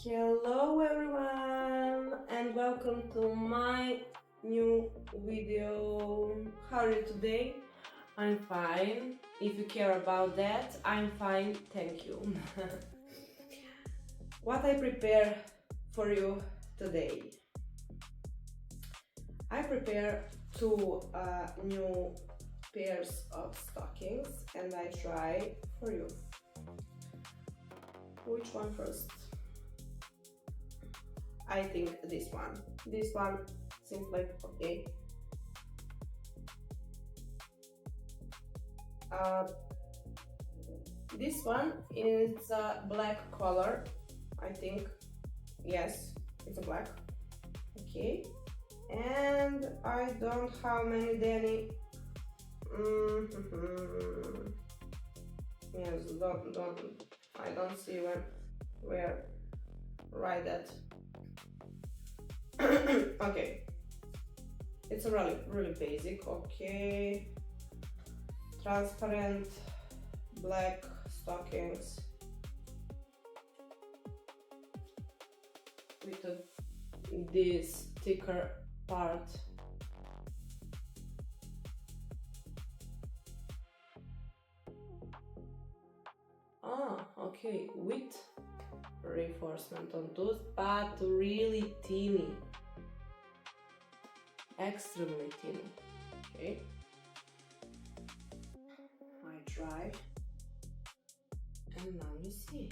Hello everyone and welcome to my new video. How are you today? I'm fine. If you care about that, I'm fine, thank you. What I prepare for you today? I prepare two new pairs of stockings and I try for you. Which one first? I think this one. This one seems like okay. This one is a black color, I think. Yes, it's a black. Okay. And I don't have many Danny. Yes, I don't see where write that. Okay, it's a really basic. Okay, transparent black stockings with this thicker part. Okay, with reinforcement on those, but really teeny, extremely teeny. Okay, I try and now you see.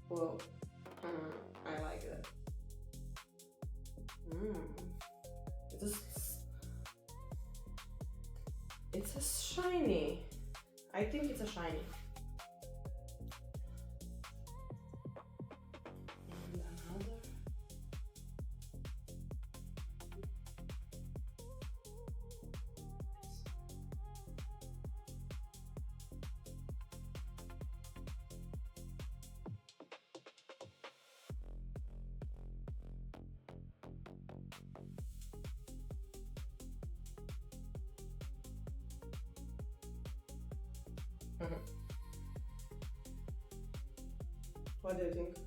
Well, I like that. It's a shiny. I think it's a shiny. And another. What do you think?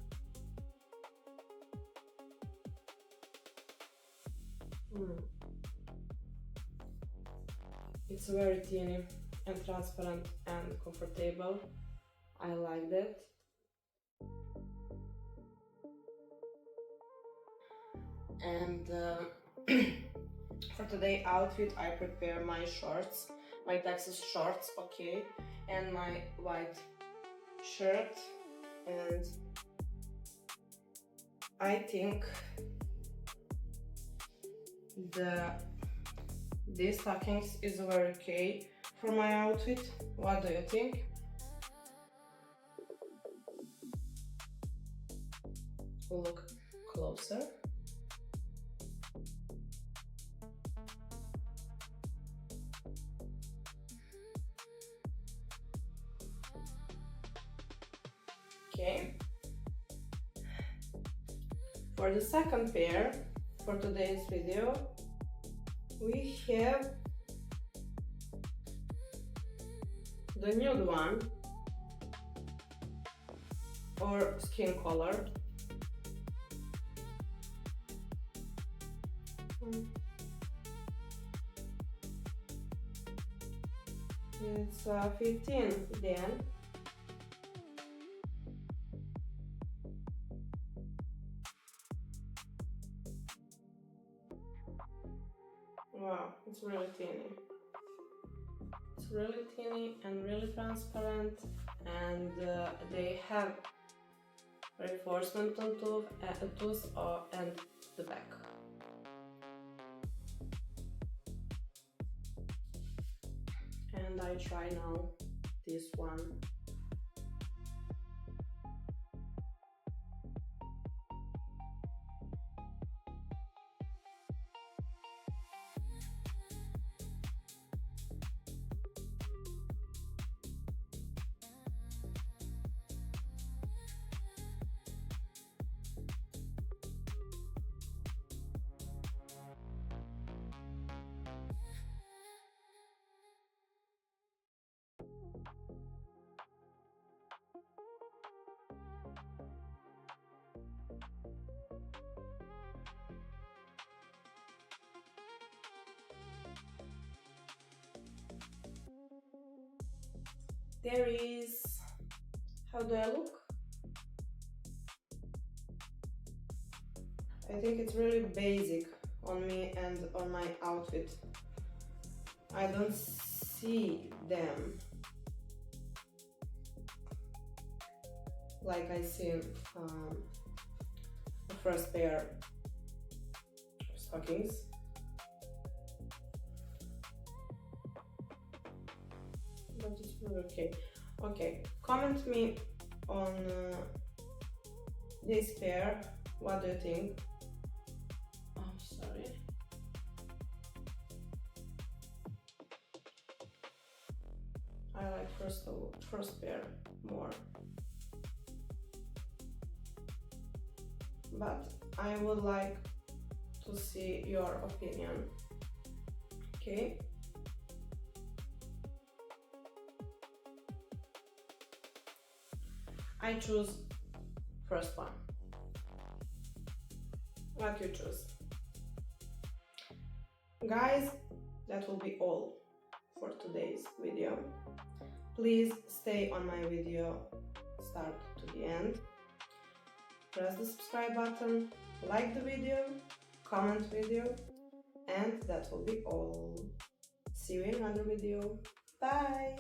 It's very teeny and transparent and comfortable. I like that. And for today outfit I prepare my shorts, my Texas shorts, okay, and my white shirt, and I think these stockings is very okay for my outfit. What do you think? Look closer. Okay. For the second pair for today's video, we have the nude one or skin color. It's 15 then. Wow, it's really teeny. It's really teeny and really transparent, and they have reinforcement on tooth and the back. And I try now this one. there is, how do I look? I think it's really basic on me and on my outfit. I don't see them like I see the first pair of stockings. But it's really okay. Okay, comment me on this pair. What do you think? Oh, sorry. I like first pair more. But I would like to see your opinion. Okay? I choose first one. What you choose? Guys, that will be all for today's video. Please stay on my video start to the end. Press the subscribe button, like the video, comment video, and that will be all. See you in another video. Bye!